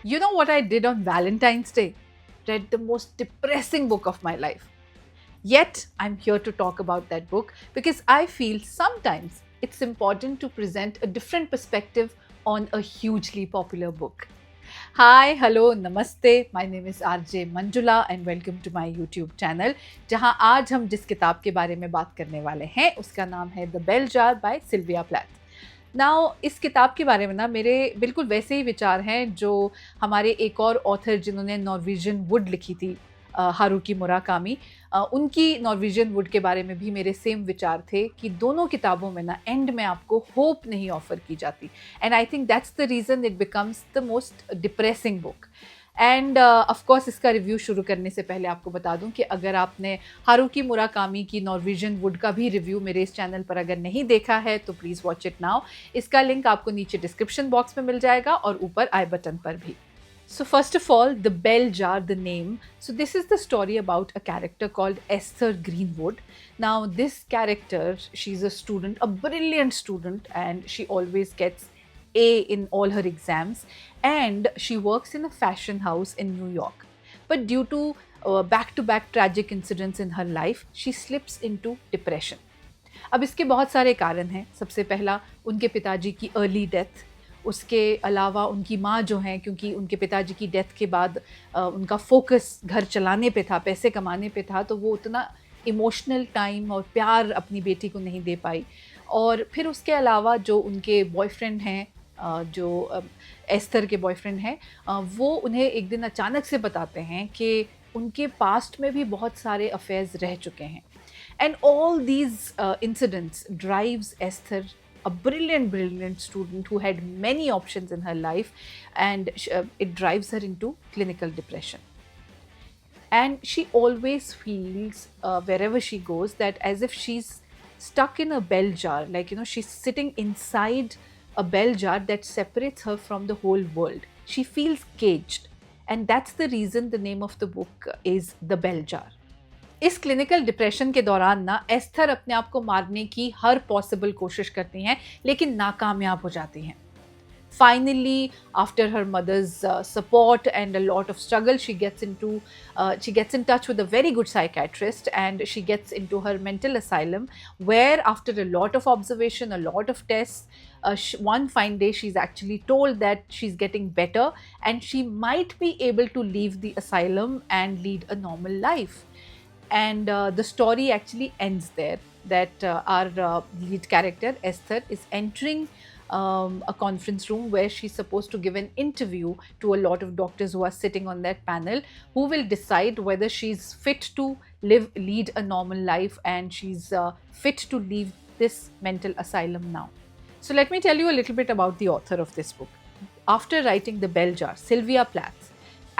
You know what I did on Valentine's Day? Read the most depressing book of my life. Yet, I'm here to talk about that book because I feel sometimes it's important to present a different perspective on a hugely popular book. Hi, hello, namaste. My name is RJ Manjula and welcome to my YouTube channel जहां आज हम जिस किताब के बारे में बात करने वाले हैं उसका नाम है the bell jar by Sylvia Plath. Now इस किताब के बारे में ना मेरे बिल्कुल वैसे ही विचार हैं जो हमारे एक और ऑथर जिन्होंने नॉर्वेजियन वुड लिखी थी, हारुकी मुराकामी। उनकी नॉर्वेजियन वुड के बारे में भी मेरे सेम विचार थे कि दोनों किताबों में ना एंड में आपको होप नहीं ऑफर की जाती, and I think that's the reason it becomes the most depressing book. End of course इसका रिव्यू शुरू करने से पहले आपको बता दूं कि अगर आपने हारुकी मुराकामी की नॉर्वेजियन वुड का भी रिव्यू मेरे इस चैनल पर अगर नहीं देखा है तो प्लीज़ वॉच इट नाउ। इसका लिंक आपको नीचे डिस्क्रिप्शन बॉक्स में मिल जाएगा और ऊपर आई बटन पर भी। So, first of all, the bell jar, the name. So, this is the story about a character called Esther Greenwood. Now, this character, she's a student, a brilliant student, and she always gets A in all her exams. And she works in a fashion house in New York. But due to back to back tragic incidents in her life, she slips into depression. अब इसके बहुत सारे कारण हैं। सबसे पहला उनके पिताजी की अर्ली डेथ, उसके अलावा उनकी माँ जो हैं, क्योंकि उनके पिताजी की डेथ के बाद उनका फोकस घर चलाने पे था, पैसे कमाने पे था, तो वो उतना इमोशनल टाइम और प्यार अपनी बेटी को नहीं दे पाई। और फिर उसके अलावा जो उनके बॉयफ्रेंड हैं, जो एस्थर के बॉयफ्रेंड हैं, वो उन्हें एक दिन अचानक से बताते हैं कि उनके पास्ट में भी बहुत सारे अफेयर्स रह चुके हैं। And all these incidents drives Esther, a brilliant student who had many options in her life, and it drives her into clinical depression. And she always feels wherever she goes that as if she's stuck in a bell jar, like, you know, she's sitting inside a bell jar that separates her from the whole world. She feels caged, and that's the reason the name of the book is The Bell Jar. इस clinical depression के दौरान ना Esther अपने आप को मारने की हर possible कोशिश करती हैं, लेकिन नाकामयाब हो जाती हैं। Finally, after her mother's support and a lot of struggle, she gets in touch with a very good psychiatrist, and she gets into her mental asylum, where after a lot of observation, a lot of tests, one fine day she's actually told that she's getting better and she might be able to leave the asylum and lead a normal life. And the story actually ends there, that our lead character Esther is entering a conference room where she's supposed to give an interview to a lot of doctors who are sitting on that panel, who will decide whether she's fit to lead a normal life, and she's fit to leave this mental asylum now. So let me tell you a little bit about the author of this book. After writing The Bell Jar, Sylvia Plath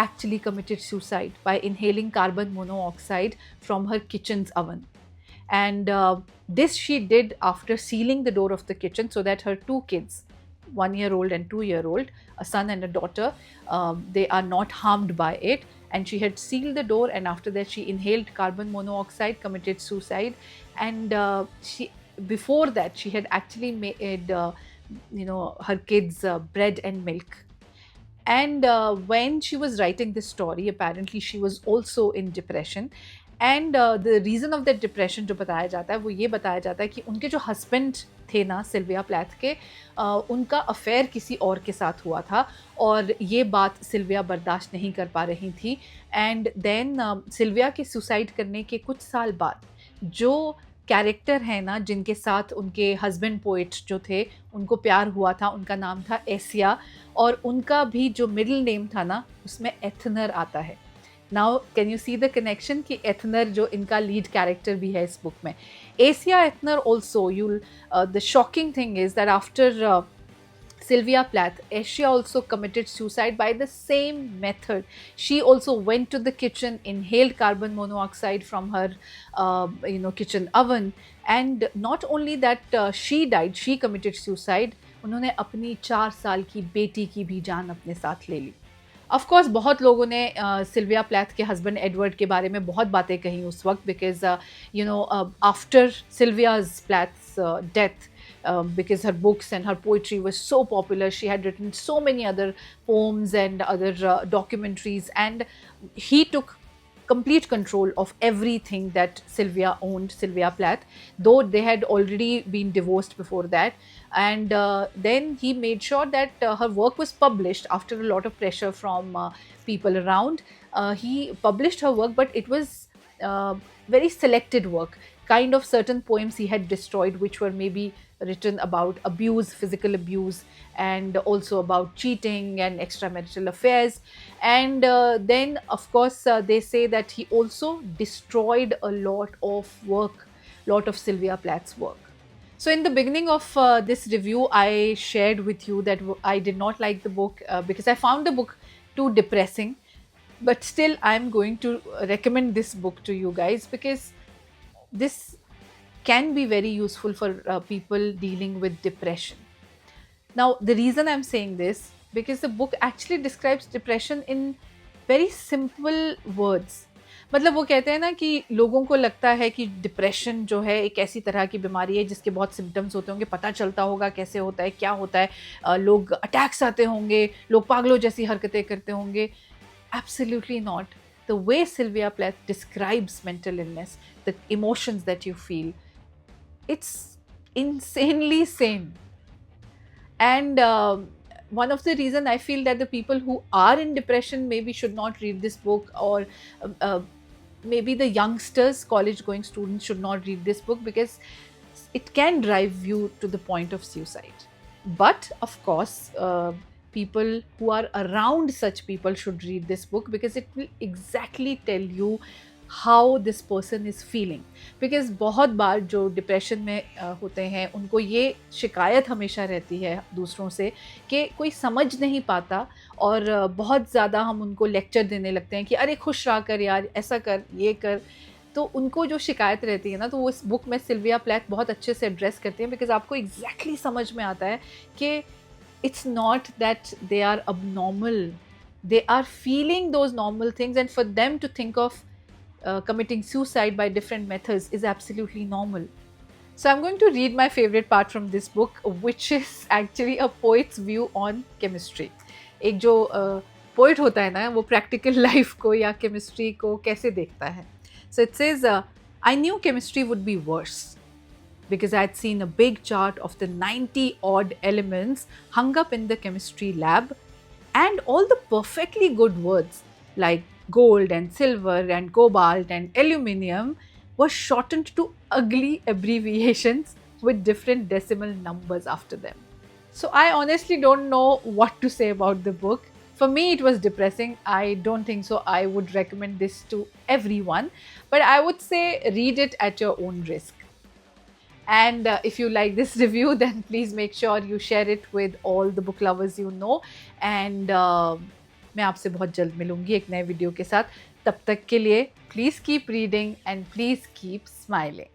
actually committed suicide by inhaling carbon monoxide from her kitchen's oven. And this she did after sealing the door of the kitchen so that her two kids, 1 year old and 2 year old, a son and a daughter, they are not harmed by it. And she had sealed the door, and after that she inhaled carbon monoxide, committed suicide. And she before that she had actually made her kids bread and milk. And when she was writing this story, apparently she was also in depression. And the reason of that depression जो बताया जाता है वो ये बताया जाता है कि उनके जो हस्बैंड थे ना सिल्विया प्लैथ के, उनका अफेयर किसी और के साथ हुआ था, और ये बात सिल्विया बर्दाश्त नहीं कर पा रही थी। एंड देन सिल्विया के सुसाइड करने के कुछ साल बाद जो कैरेक्टर है ना जिनके साथ उनके हस्बैंड पोइट जो थे उनको प्यार हुआ था, उनका नाम था एसिया, और उनका भी जो मिडिल नेम था ना उसमें एथनर आता है। Now can you see the connection कि एथनर जो इनका लीड कैरेक्टर भी है इस बुक में, एसिया एथनर also, you the shocking thing is that after Sylvia Plath, Asia also committed suicide by the same method. She also went to the kitchen, inhaled carbon monoxide from her, kitchen oven, and not only that she died, she committed suicide. उन्होंने अपनी 4 साल की बेटी की भी जान अपने साथ ले ली। ऑफ कोर्स बहुत लोगों ने सिल्विया प्लैथ के हस्बैंड एडवर्ड के बारे में बहुत बातें कही उस वक्त, because after Sylvia's Plath's death because her books and her poetry was so popular. She had written so many other poems and other documentaries, and he took complete control of everything that Sylvia owned, Sylvia Plath, though they had already been divorced before that. And then he made sure that her work was published after a lot of pressure from people around. He published her work, but it was very selected work. Kind of certain poems he had destroyed, which were maybe written about abuse, physical abuse, and also about cheating and extramarital affairs. And then, of course, they say that he also destroyed a lot of work, lot of Sylvia Plath's work. So, in the beginning of this review, I shared with you that I did not like the book because I found the book too depressing. But still, I'm going to recommend this book to you guys because this can be very useful for people dealing with depression. Now, the reason I'm saying this because the book actually describes depression in very simple words. मतलब वो कहते हैं ना कि लोगों को लगता है कि डिप्रेशन जो है एक ऐसी तरह की बीमारी है जिसके बहुत सिम्टम्स होते होंगे, पता चलता होगा कैसे होता है, क्या होता है, लोग अटैक्स आते होंगे, लोग पागलों जैसी हरकतें करते होंगे. Absolutely not. The way Sylvia Plath describes mental illness, the emotions that you feel, it's insanely sane. And one of the reason I feel that the people who are in depression maybe should not read this book, or maybe the youngsters, college going students should not read this book because it can drive you to the point of suicide. But of course, people who are around such people should read this book because it will exactly tell you how this person is feeling. Because बहुत बार जो depression में होते हैं उनको ये शिकायत हमेशा रहती है दूसरों से कि कोई समझ नहीं पाता, और बहुत ज़्यादा हम उनको लेक्चर देने लगते हैं कि अरे खुश रहा कर यार, ऐसा कर, ये कर. तो उनको जो शिकायत रहती है ना, तो वो इस बुक में सिल्विया प्लैथ बहुत अच्छे से एड्रेस करती हैं बिकॉज आपको एग्जैक्टली समझ में आता है कि it's not that they are abnormal, they are feeling those normal things, and for them to think of committing suicide by different methods is absolutely normal. So I'm going to read my favorite part from this book, which is actually a poet's view on chemistry. एक जो poet होता है ना, वो practical life को या chemistry को कैसे देखता है. So it says, I knew chemistry would be worse because I had seen a big chart of the 90 odd elements hung up in the chemistry lab, and all the perfectly good words like gold and silver and cobalt and aluminium were shortened to ugly abbreviations with different decimal numbers after them. So I honestly don't know what to say about the book. For me, it was depressing. I don't think so I would recommend this to everyone, but I would say read it at your own risk. And if you like this review, then please make sure you share it with all the book lovers you know. And मैं आपसे बहुत जल्द मिलूंगी एक नए video के साथ. तब तक के लिए please keep reading and please keep smiling.